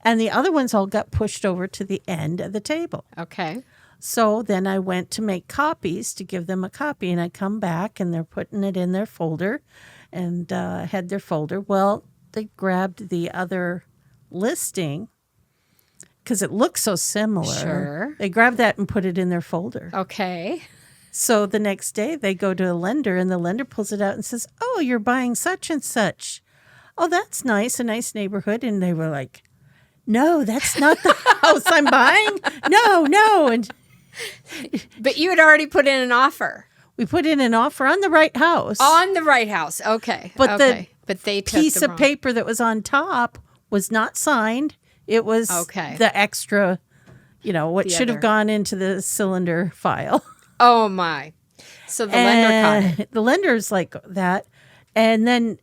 and the other ones all got pushed over to the end of the table. Okay. So then I went to make copies to give them a copy, and I come back and they're putting it in their folder and had their folder. Well, they grabbed the other listing because it looks so similar. Sure. They grabbed that and put it in their folder. Okay. So the next day they go to a lender and the lender pulls it out and says, "Oh, you're buying such and such. Oh, that's nice, a nice neighborhood." And they were like, "No, that's not the house I'm buying. No." And But you had already put in an offer. we put in an offer on the right house. On the right house. Okay. But okay. But they took piece the of wrong. paper that was on top was not signed. It was Okay. the extra, what The should have other. gone into the cylinder file. Oh, my. So the lender caught it. The lender's like that. And then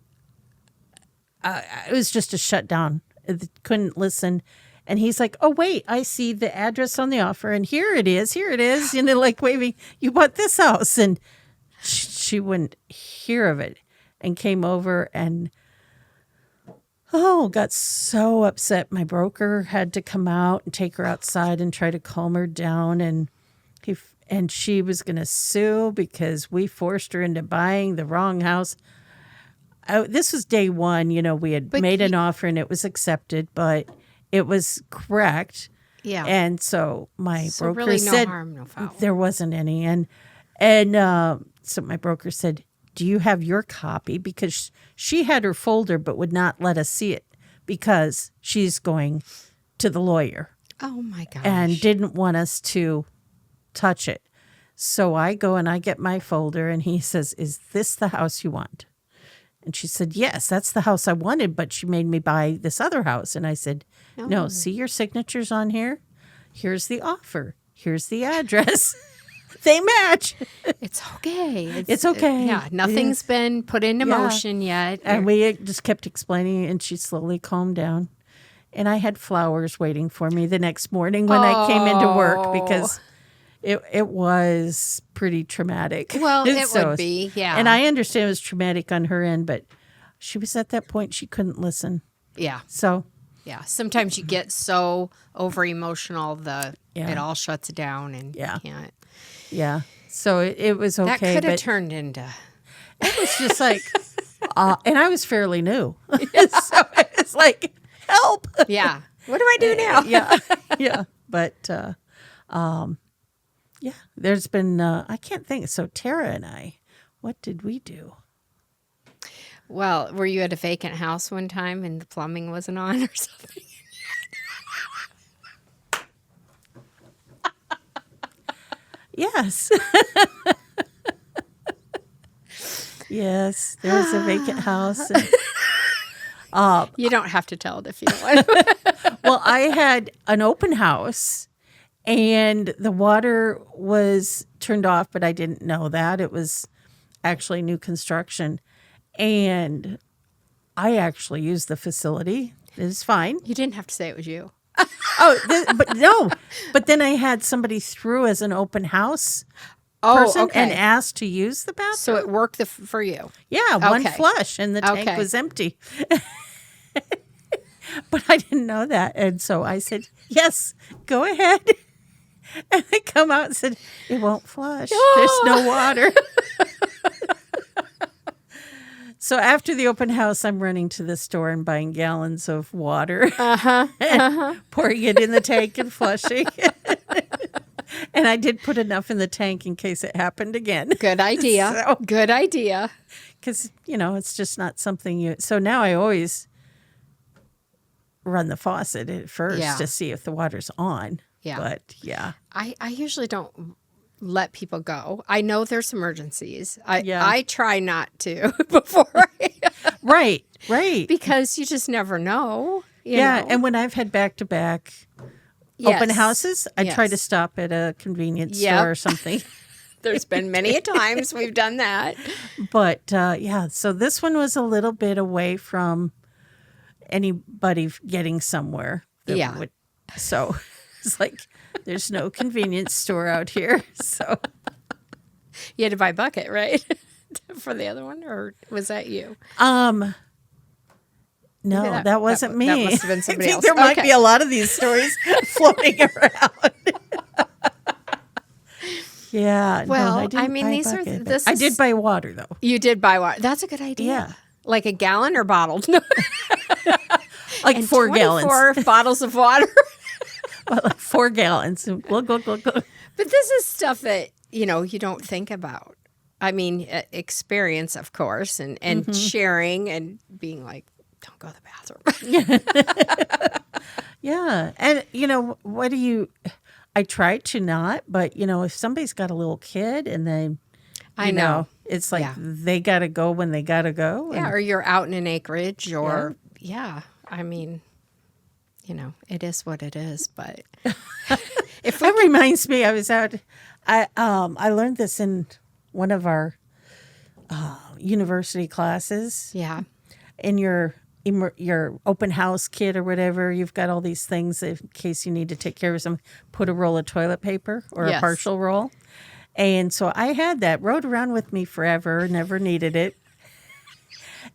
it was just a shutdown. It couldn't listen. And he's like, "Oh, wait, I see the address on the offer. And here it is. And they're like waving, "You bought this house." And she wouldn't hear of it and came over and, got so upset. My broker had to come out and take her outside and try to calm her down. And she was going to sue because we forced her into buying the wrong house. This was day one. We had made an offer and it was accepted, but it was correct. Yeah. And so my So broker really no said harm, no foul. there wasn't any. And so my broker said, "Do you have your copy?" Because she had her folder but would not let us see it because she's going to the lawyer Oh, my gosh. and didn't want us to touch it. So I go and I get my folder and he says, "Is this the house you want?" And she said, "Yes, that's the house I wanted, but she made me buy this other house." And I said, "No, see your signatures on here? Here's the offer. Here's the address." They match. It's okay. It's okay. Yeah. Nothing's been put into Yeah. motion yet. And we just kept explaining and she slowly calmed down. And I had flowers waiting for me the next morning when I came into work because it was pretty traumatic. Well, it So- would be, yeah. And I understand it was traumatic on her end, but she was at that point she couldn't listen. Yeah. So Yeah. Sometimes you get so over emotional, Yeah. it all shuts down and Yeah. you can't. yeah. So it was okay. That could have but turned into. it was just like and I was fairly new. So it's like, help. Yeah. What do I do now? Yeah. But yeah, there's been I can't think. So Tara and I, what did we do? Well, were you at a vacant house one time and the plumbing wasn't on or something? Yes. Yes, there was a vacant house. And, You don't have to tell it if you don't want. well, I had an open house and the water was turned off, but I didn't know that. It was actually new construction. And I actually used the facility. It's fine. You didn't have to say it was you. But no. But then I had somebody through as an open house person and asked to use the bathroom. So it worked for you. Yeah, one Okay. flush and the tank Okay. was empty. But I didn't know that. And so I said, "Yes, go ahead." And they come out and said, "It won't flush. There's no water." So after the open house, I'm running to the store and buying gallons of water, pouring it in the tank and flushing. And I did put enough in the tank in case it happened again. Good idea. So- Good idea. Because, it's just not something you... So now I always run the faucet at first Yeah. to see if the water's on. Yeah. But, yeah. I usually don't let people go. I know there's emergencies. Yeah. I try not to before Right. because you just never know. You Yeah. know? And when I've had back-to-back open Yes. houses, I try to Yes. stop at a convenience Yep. store or something. There's been many a times we've done that. But, yeah. So this one was a little bit away from anybody getting somewhere. that Yeah. So it's like, there's no convenience store out here. So... You had to buy a bucket, right? For the other one, or was that you? No, Maybe that wasn't me. that must have been I somebody think else. there might Okay. be a lot of these stories floating around. Yeah. Well, no, I didn't buy a these are bucket, this. I is- did buy water though. You did buy water. That's a good idea. Yeah. Like a gallon or bottled? No. Like And 4 gallons. 24 bottles of water. Like 4 gallons. Look. But this is stuff that, you don't think about. I mean, experience, of course, and sharing and being like, don't go to the bathroom. Yeah. And, I try to not, but, if somebody's got a little kid and then, I know. it's like Yeah. they got to go when they got to go. Yeah, or you're out in an acreage or, I mean, it is what it is. But That reminds me, I was out, I learned this in one of our university classes. yeah, In your open house kit or whatever, you've got all these things in case you need to take care of something. Put a roll of toilet paper or a Yes. partial roll. And so I had that, rode around with me forever, never needed it.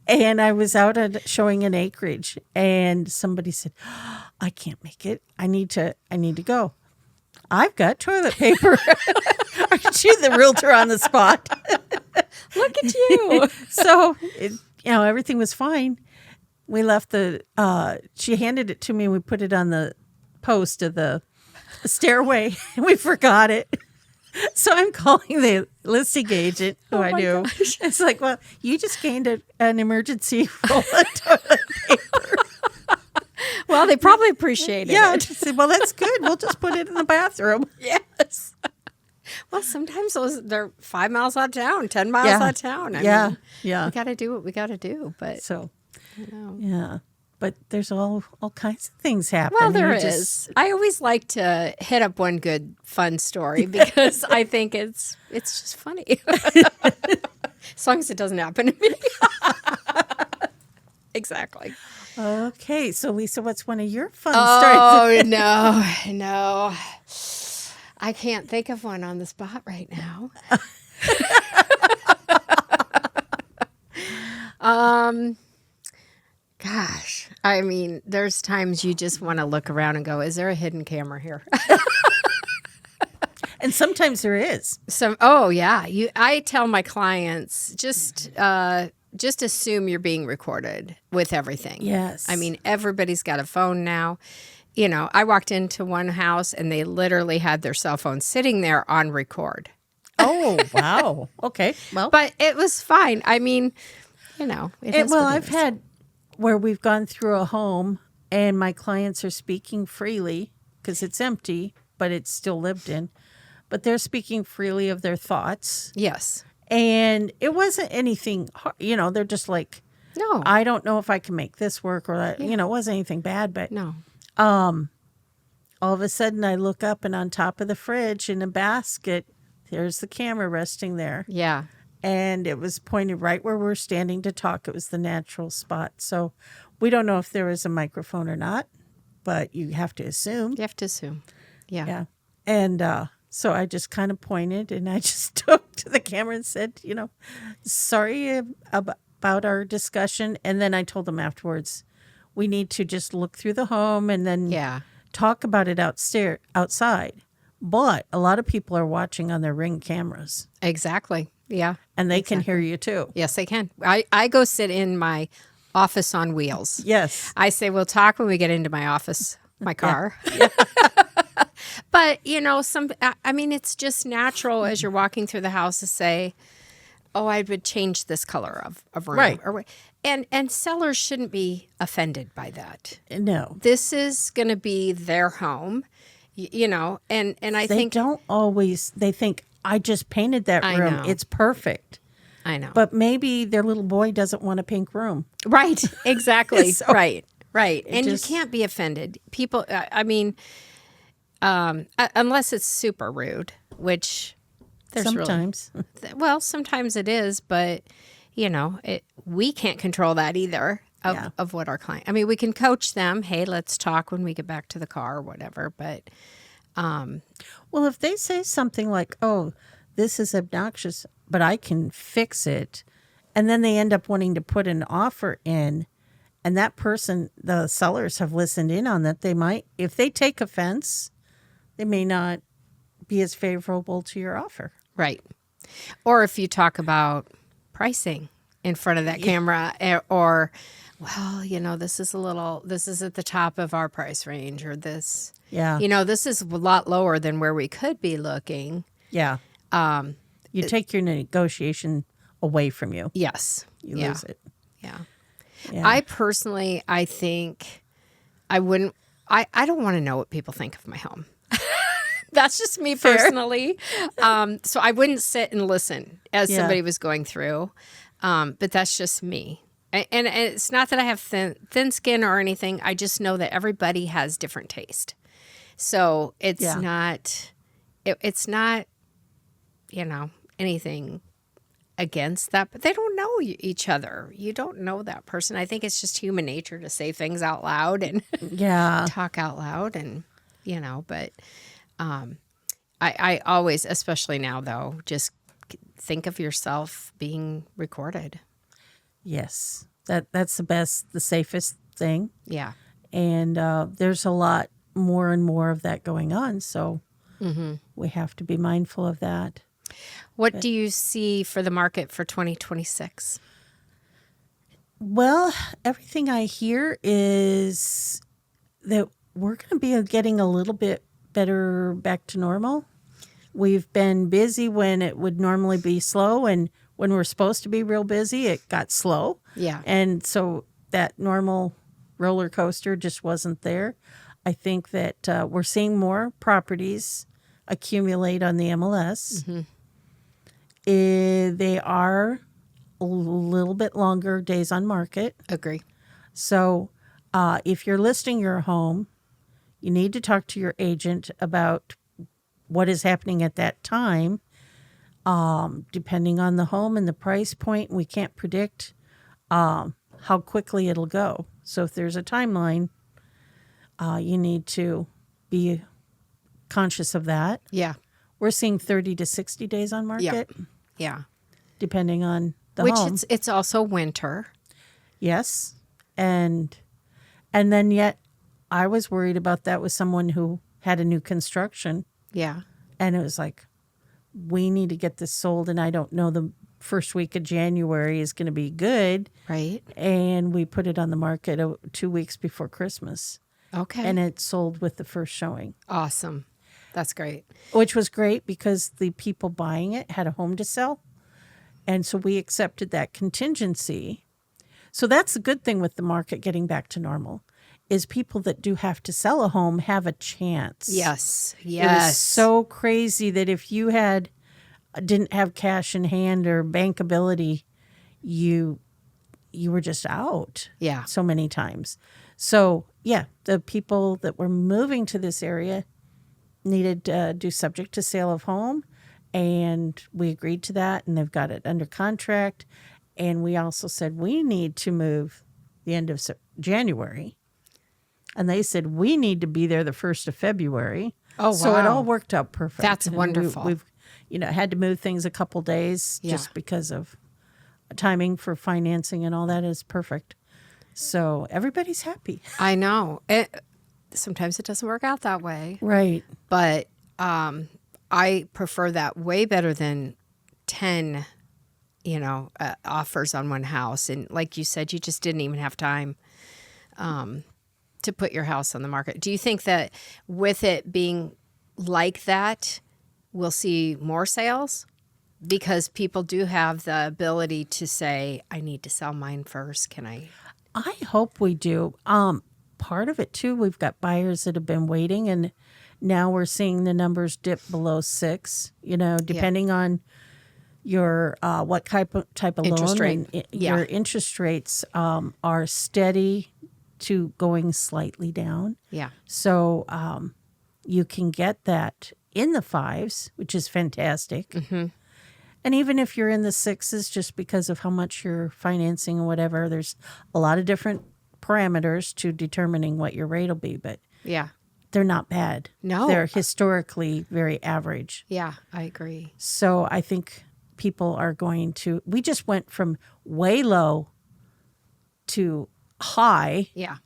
And I was out showing an acreage, and somebody said, I can't make it. I need to go. I've got toilet paper. Aren't you the realtor on the spot? look at you. So, everything was fine. We left she handed it to me and we put it on the post of the stairway and we forgot it. So I'm calling the listing agent who I knew. gosh. It's like, well, you just gained an emergency roll of toilet paper. Well, they probably appreciated Yeah. I it. just said, well, that's good. We'll just put it in the bathroom. Yes. Well, sometimes they're 5 miles out of town, 10 miles Yeah. out of town. I Yeah. mean, Yeah. we got to do what we got to do. But So, know. yeah. But there's all kinds of things happening. well, there You is. just- I always like to hit up one good fun story because I think it's just funny. As long as it doesn't happen to me. Exactly. Okay. So, Lisa, what's one of your fun Oh, stories? no. I can't think of one on the spot right now. Gosh, I mean, there's times you just want to look around and go, is there a hidden camera here? And sometimes there is. Oh yeah. I tell my clients, just assume you're being recorded with everything. Yes. I mean, everybody's got a phone now. I walked into one house and they literally had their cell phone sitting there on record. Oh, wow. Okay. Well, But it was fine. I mean, it is what it I've is. had where we've gone through a home and my clients are speaking freely because it's empty, but it's still lived in. But they're speaking freely of their thoughts. Yes. And it wasn't anything, they're just like, No. I don't know if I can make this work or that, it wasn't anything bad. But No. all of a sudden I look up and on top of the fridge in a basket, there's the camera resting there. Yeah. And it was pointed right where we're standing to talk. It was the natural spot. So we don't know if there was a microphone or not, but you have to assume. You have to assume. Yeah. Yeah. And so I just kind of pointed and I just took to the camera and said, sorry about our discussion. And then I told them afterwards, we need to just look through the home and then Yeah. talk about it outside. But a lot of people are watching on their Ring cameras Exactly. Yeah. and they can hear you too. Yes, they can. I go sit in my office on wheels. Yes. I say, we'll talk when we get into my office, my car. But, it's just natural as you're walking through the house to say, oh, I would change this color of room. Right. And sellers shouldn't be offended by that. No. This is going to be their home, and I They think, don't always, they think, I just painted that I room. know. It's perfect. I know. But maybe their little boy doesn't want a pink room. Right, exactly. So- right. And just- you can't be offended. People, unless it's super rude, which there's Sometimes. sometimes it is, but we can't control that either of what our client. We can coach them. Hey, let's talk when we get back to the car or whatever. But Well, if they say something like, oh, this is obnoxious, but I can fix it, and then they end up wanting to put an offer in, and that person, the sellers have listened in on that, they might, if they take offense, they may not be as favorable to your offer. Right. Or if you talk about pricing in front of that camera, or, well, this is at the top of our price range, or this, this is a lot lower than where we could be looking. Yeah. You take your negotiation away from you. Yes. You lose it. Yeah. Yeah. I personally, I think I wouldn't, I don't want to know what people think of my home. That's just me personally. So I wouldn't sit and listen as somebody was going through. But that's just me. And it's not that I have thin skin or anything. I just know that everybody has different taste. So it's not, anything against that. But they don't know each other. You don't know that person. I think it's just human nature to say things out loud and talk out loud. And, but I always, especially now, though, just think of yourself being recorded. Yes. That's the safest thing. Yeah. And there's a lot more and more of that going on. So we have to be mindful of that. What do you see for the market for 2026? Well, everything I hear is that we're going to be getting a little bit better back to normal. We've been busy when it would normally be slow, and when we're supposed to be real busy, it got slow. Yeah. And so that normal roller coaster just wasn't there. I think that we're seeing more properties accumulate on the MLS. They are a little bit longer days on market. Agree. So if you're listing your home, you need to talk to your agent about what is happening at that time. Depending on the home and the price point, we can't predict how quickly it'll go. So if there's a timeline, you need to be conscious of that. Yeah. We're seeing 30 to 60 days on market. Yeah. Depending on the home. Which it's also winter. Yes. And then yet I was worried about that with someone who had a new construction. Yeah. And it was like, we need to get this sold, and I don't know the first week of January is going to be good. Right. And we put it on the market 2 weeks before Christmas. Okay. And it sold with the first showing. Awesome. That's great. Which was great because the people buying it had a home to sell. And so we accepted that contingency. So that's the good thing with the market getting back to normal, is people that do have to sell a home have a chance. Yes. It was so crazy that if you didn't have cash in hand or bankability, you were just out. Yeah. So many times. So yeah, the people that were moving to this area needed to do subject to sale of home, and we agreed to that, and they've got it under contract. And we also said we need to move the end of January. And they said, we need to be there the 1st of February. Oh, wow. So it all worked out perfect. That's And wonderful. We've had to move things a couple days just because of timing for financing and all that is perfect. So everybody's happy. I know. Sometimes it doesn't work out that way. Right. But I prefer that way better than 10, offers on one house. And like you said, you just didn't even have time to put your house on the market. Do you think that with it being like that, we'll see more sales? Because people do have the ability to say, I need to sell mine first. Can I? I hope we do. Part of it, too, we've got buyers that have been waiting, and now we're seeing the numbers dip below 6, depending on your what type of Interest loan. rate. And your interest rates are steady to going slightly down. Yeah. So you can get that in the 5s, which is fantastic. Mm-hmm. And even if you're in the 6s, just because of how much you're financing or whatever, there's a lot of different parameters to determining what your rate will be. But Yeah. they're not bad. No. They're historically very average. Yeah, I agree. So I think people are going to, we just went from way low to high Yeah.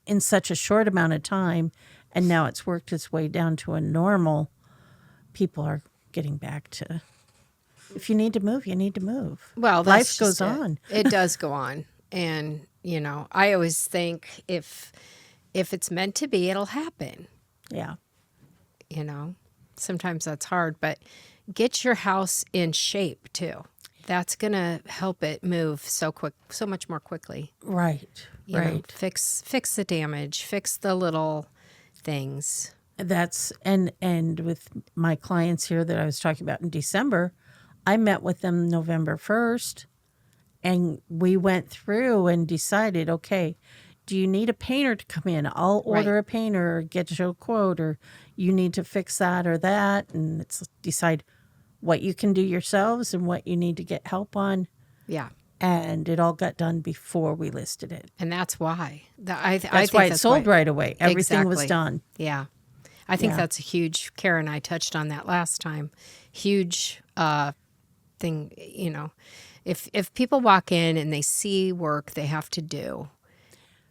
in such a short amount of time. And now it's worked its way down to a normal people are getting back to, if you need to move, you need to move. Well, life goes on. It does go on. And, I always think if it's meant to be, it'll happen. Yeah. Sometimes that's hard, but get your house in shape too. That's going to help it move so much more quickly. Right. You know, fix the damage, fix the little things. That's and with my clients here that I was talking about in December, I met with them November 1st, and we went through and decided, okay, do you need a painter to come in? I'll order a painter or get you a quote, or you need to fix that or that, and it's decide what you can do yourselves and what you need to get help on. Yeah. And it all got done before we listed it. And that's why. I think why it sold right away. Everything was done. Yeah. I think that's a huge, Kara and I touched on that last time, huge thing, if people walk in and they see work they have to do,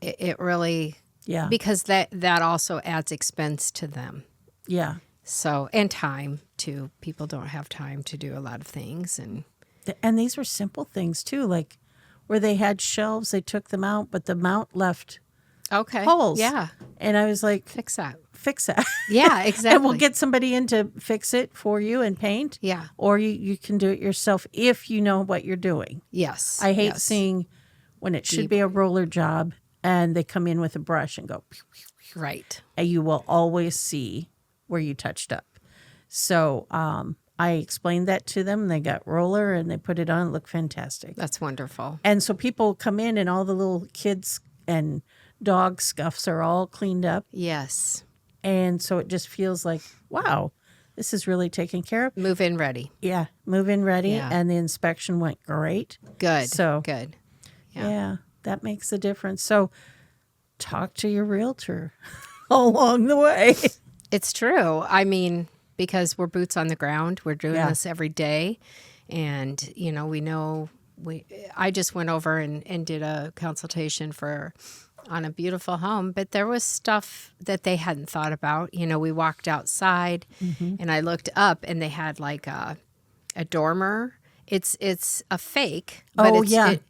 it really, because that also adds expense to them. Yeah. So, and time too. People don't have time to do a lot of things. And these were simple things too, like where they had shelves, they took them out, but the mount left holes. Yeah. And I was like, Fix that. And Yeah, we'll exactly. get somebody in to fix it for you and paint. Yeah. Or you can do it yourself if you know what you're doing. Yes. I hate seeing when it should be a roller job and they come in with a brush and go, pew, pew, pew. Right. And you will always see where you touched up. So I explained that to them. They got roller and they put it on. It looked fantastic. That's wonderful. And so people come in and all the little kids and dog scuffs are all cleaned up. Yes. And so it just feels like, wow, this is really taken care of. Move in ready. Yeah, move in ready. Yeah. And the inspection went great. Good. So good. Yeah, that makes a difference. So talk to your realtor along the way. It's true. I mean, because we're boots on the ground, we're doing this every day. And, I just went over and did a consultation on a beautiful home, but there was stuff that they hadn't thought about. We walked outside and I looked up and they had like a dormer. It's a fake, but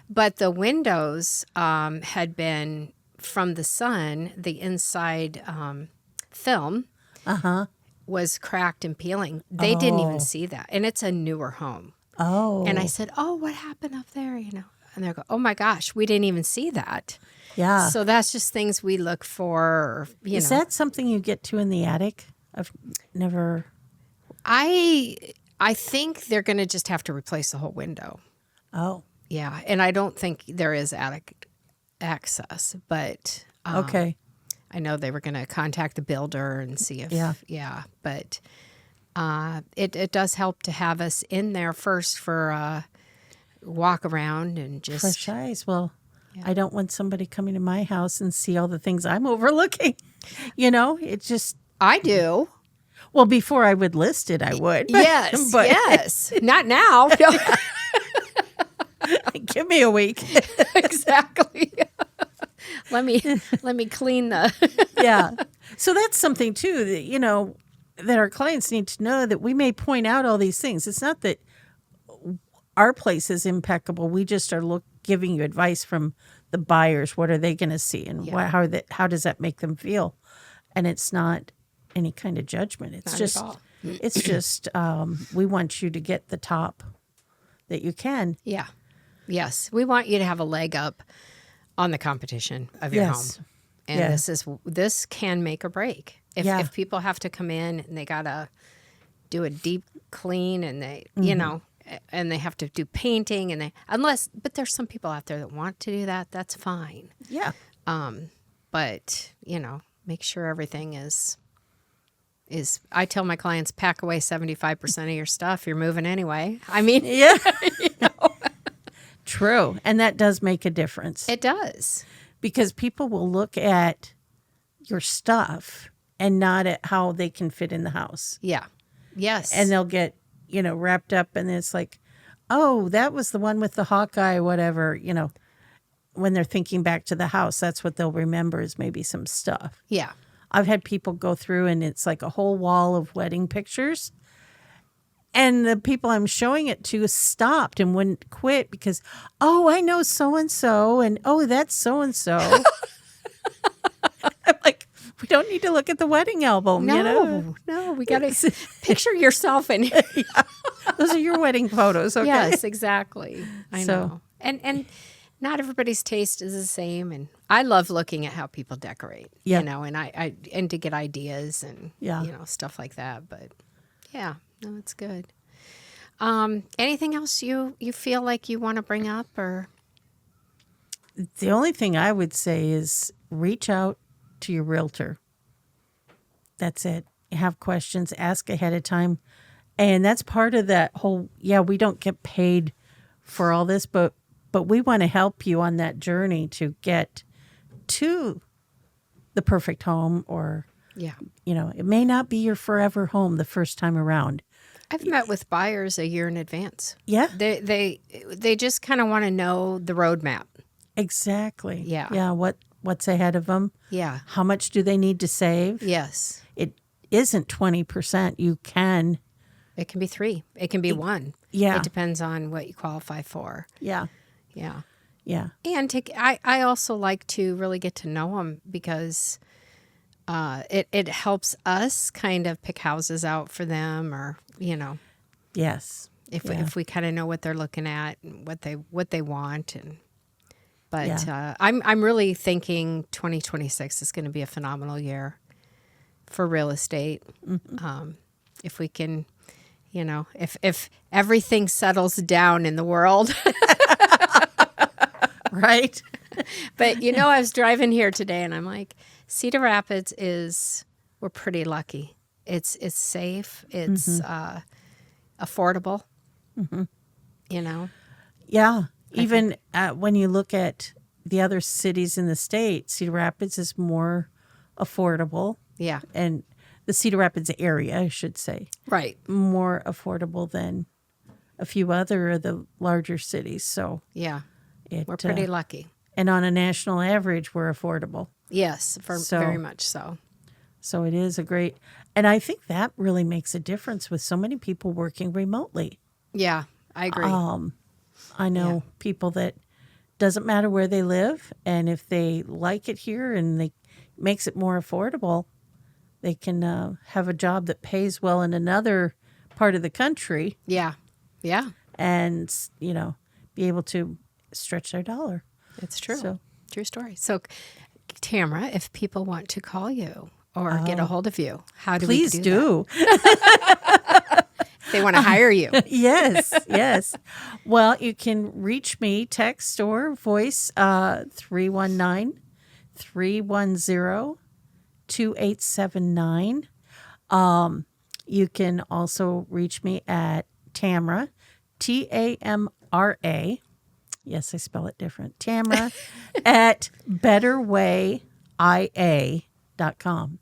but the windows had been from the sun, the inside film was cracked and peeling. They didn't even see that. And it's a newer home. Oh. And I said, what happened up there? And they go, oh my gosh, we didn't even see that. Yeah. So that's just things we look for. Is that something you get to in the attic? I've never. I think they're going to just have to replace the whole window. Oh. Yeah. And I don't think there is attic access, but. Okay. I know they were going to contact the builder and see if. Yeah. But it does help to have us in there first for a walk around and just. Fresh eyes. Well. Yeah. I don't want somebody coming to my house and see all the things I'm overlooking. It's just. I do. Well, before I would list it, I would. Yes, yes. Not now. Give me a week. Exactly. Let me clean the. Yeah. So that's something too that that our clients need to know, that we may point out all these things. It's not that our place is impeccable. We just are giving you advice from the buyers. What are they going to see, and how does that make them feel? And it's not any kind of judgment. It's just we want you to get the top that you can. Yeah. Yes. We want you to have a leg up on the competition of your home. And this can make or break. If people have to come in and they got to do a deep clean and they, and they have to do painting and but there's some people out there that want to do that. That's fine. Yeah. But, make sure everything is I tell my clients, pack away 75% of your stuff. You're moving anyway. I mean, yeah. True. And that does make a difference. It does. Because people will look at your stuff and not at how they can fit in the house. Yeah. Yes. And they'll get, wrapped up, and it's like, oh, that was the one with the Hawkeye, whatever, when they're thinking back to the house, that's what they'll remember is maybe some stuff. Yeah. I've had people go through and it's like a whole wall of wedding pictures. And the people I'm showing it to stopped and wouldn't quit because, oh, I know so-and-so, and oh, that's so-and-so. I'm like, we don't need to look at the wedding album, No, you know? no, we got to picture yourself in it. Those are your wedding photos, okay? Yes, exactly. I know. And not everybody's taste is the same. And I love looking at how people decorate, Yeah. you know, and I to get ideas and, Yeah. you know, stuff like that. But yeah, no, it's good. Anything else you feel like you want to bring up or? The only thing I would say is reach out to your realtor. That's it. Have questions, ask ahead of time. And that's part of that whole, we don't get paid for all this, but we want to help you on that journey to get to the perfect home or, Yeah. you know, it may not be your forever home the first time around. I've met with buyers a year in advance. Yeah. They just kind of want to know the roadmap. Exactly. Yeah. Yeah. What's ahead of them? Yeah. How much do they need to save? Yes. It isn't 20%. You can. It can be 3. It can be 1. Yeah. It depends on what you qualify for. Yeah. Yeah. Yeah. And I also like to really get to know them because it helps us kind of pick houses out for them or, you know, Yes. if we kind of know what they're looking at and what they want. But Yeah. I'm really thinking 2026 is going to be a phenomenal year for real estate. Mm-hmm. If we can, you know, if everything settles down in the world. Right. But, you know, I was driving here today and I'm like, Cedar Rapids we're pretty lucky. It's safe. It's affordable, you know. Yeah. Even when you look at the other cities in the state, Cedar Rapids is more affordable. Yeah. And the Cedar Rapids area, I should say, Right. more affordable than a few other of the larger cities. So Yeah. it, We're pretty lucky. And on a national average, we're affordable. Yes, very much so. So it is a great, and I think that really makes a difference with so many people working remotely. Yeah, I agree. I know people that doesn't matter where they live, and if they like it here and they makes it more affordable, they can have a job that pays well in another part of the country. Yeah. Yeah. And, you know, be able to stretch their dollar. It's true. So- True story. So, Tamra, if people want to call you or get a hold of you, how do Please we do do. that? They want to hire you. Yes, yes. Well, you can reach me, text or voice, 319-310-2879. You can also reach me at Tamra, Tamra. Yes, I spell it different. Tamra at betterwayia.com.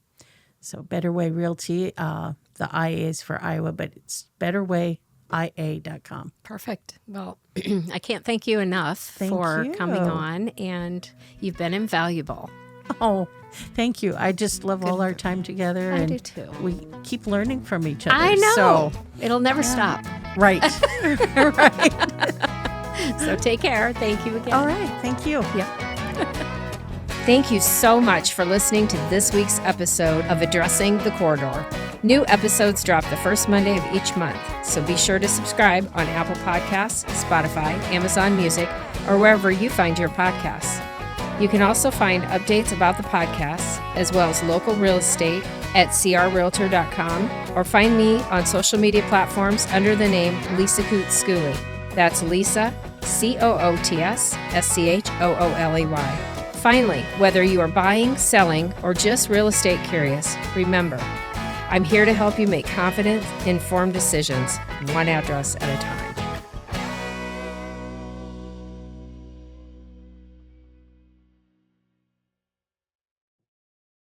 So Better Way Realty, the IA is for Iowa, but it's betterwayia.com. Perfect. Well, I can't thank you enough for you. coming on, and you've been invaluable. Oh, thank you. I just love all our time together. I and do too. We keep learning from each other. I know. So, It'll never stop. right. Right. So take care. Thank you again. All right. Thank you. Thank you so much for listening to this week's episode of Addressing the Corridor. New episodes drop the first Monday of each month, so be sure to subscribe on Apple Podcasts, Spotify, Amazon Music, or wherever you find your podcasts. You can also find updates about the podcasts, as well as local real estate at crrealtor.com, or find me on social media platforms under the name Lisa Coots Schooley. That's Lisa, Coots Schooley. Finally, whether you are buying, selling, or just real estate curious, remember, I'm here to help you make confident, informed decisions, one address at a time.